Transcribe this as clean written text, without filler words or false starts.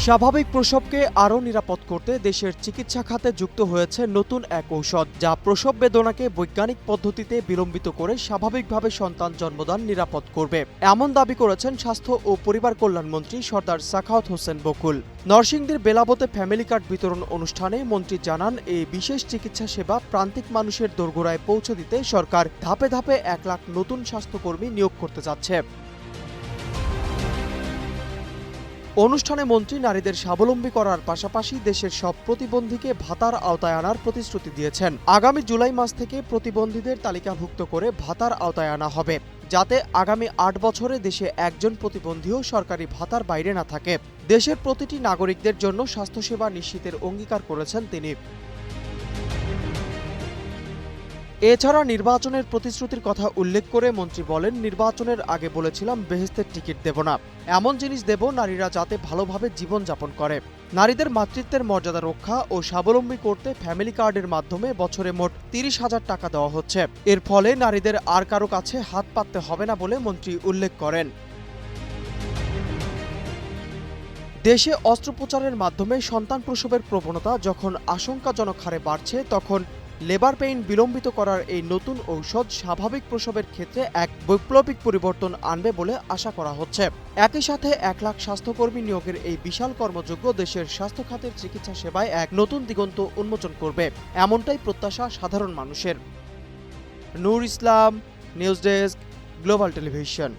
স্বাভাবিক প্রসবকে আরও নিরাপদ করতে দেশের চিকিৎসা খাতে যুক্ত হয়েছে নতুন এক ঔষধ, যা প্রসব বেদনাকে বৈজ্ঞানিক পদ্ধতিতে বিলম্বিত করে স্বাভাবিকভাবে সন্তান জন্মদান নিরাপদ করবে, এমন দাবি করেছেন স্বাস্থ্য ও পরিবার কল্যাণমন্ত্রী সর্দার সাখাওয়াত হোসেন বকুল। নরসিংদীর বেলাবতে ফ্যামিলি কার্ড বিতরণ অনুষ্ঠানে মন্ত্রী জানান, এই বিশেষ চিকিৎসা সেবা প্রান্তিক মানুষের দোরগোড়ায় পৌঁছে দিতে সরকার ধাপে ধাপে 1 লাখ নতুন স্বাস্থ্যকর্মী নিয়োগ করতে যাচ্ছে। অনুষ্ঠানে মন্ত্রী নারীদের স্বাবলম্বী করার পাশাপাশি দেশের সব প্রতিবন্ধীকে ভাতার আওতায় আনার প্রতিশ্রুতি দিয়েছেন। আগামী জুলাই মাস থেকে প্রতিবন্ধীদের তালিকাভুক্ত করে ভাতার আওতায় আনা হবে, যাতে আগামী 8 বছরে দেশে একজন প্রতিবন্ধীও সরকারি ভাতার বাইরে না থাকে। দেশের প্রতিটি নাগরিকদের জন্য স্বাস্থ্যসেবা নিশ্চিতের অঙ্গীকার করেছেন তিনি। এছাড়া নির্বাচনের প্রতিশ্রুতির কথা উল্লেখ করে মন্ত্রী বলেন, নির্বাচনের আগে বলেছিলাম বেহেশতের টিকিট দেব না, এমন জিনিস দেব নারীরা যাতে ভালোভাবে জীবনযাপন করে। নারীদের মাতৃত্বের মর্যাদা রক্ষা ও স্বাবলম্বী করতে ফ্যামিলি কার্ডের মাধ্যমে বছরে মোট 30,000 টাকা দেওয়া হচ্ছে। এর ফলে নারীদের আর কারো কাছে হাত পাততে হবে না বলে মন্ত্রী উল্লেখ করেন। দেশে অস্ত্রোপচারের মাধ্যমে সন্তান প্রসবের প্রবণতা যখন আশঙ্কাজনক হারে বাড়ছে, তখন লেবার পেইন বিলম্বিত করার এই নতুন ঔষধ স্বাভাবিক প্রসবের ক্ষেত্রে এক বৈপ্লবিক পরিবর্তন আনবে বলে আশা করা হচ্ছে। একই সাথে 1 লাখ স্বাস্থ্যকর্মী নিয়োগের এই বিশাল কর্মযজ্ঞ দেশের স্বাস্থ্য খাতের চিকিৎসা সেবায় এক নতুন দিগন্ত উন্মোচন করবে, এমনটাই প্রত্যাশা সাধারণ মানুষের। নূর ইসলাম, নিউজ ডেস্ক, গ্লোবাল টেলিভিশন।